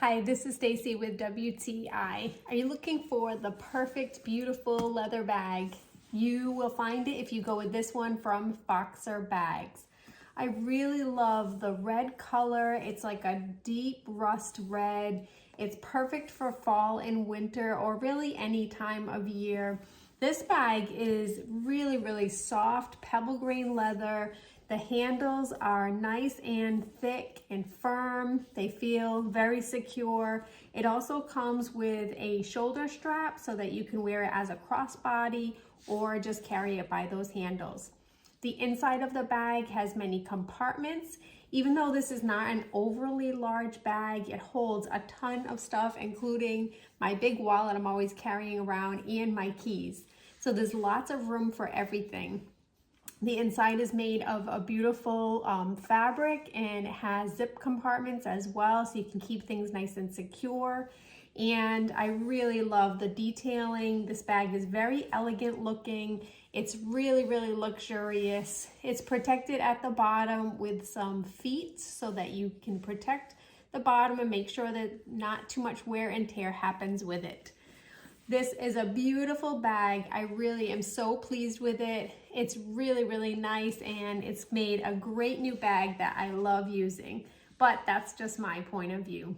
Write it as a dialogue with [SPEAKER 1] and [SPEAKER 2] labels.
[SPEAKER 1] Hi, this is Stacy with WTI. Are you looking for the perfect, beautiful leather bag? You will find it if you go with this one from FOXER Bags. I really love the red color. It's like a deep rust red. It's perfect for fall and winter or really any time of year. This bag is really soft, pebble grain leather. The handles are nice and thick and firm. They feel very secure. It also comes with a shoulder strap so that you can wear it as a crossbody or just carry it by those handles. The inside of the bag has many compartments. Even though this is not an overly large bag, it holds a ton of stuff, including my big wallet I'm always carrying around and my keys. So there's lots of room for everything. The inside is made of a beautiful fabric, and it has zip compartments as well, so you can keep things nice and secure. And I really love the detailing. This bag is very elegant looking. It's really luxurious. It's protected at the bottom with some feet so that you can protect the bottom and make sure that not too much wear and tear happens with it. This is a beautiful bag. I really am so pleased with it. It's really nice, and it's made a great new bag that I love using. But that's just my point of view.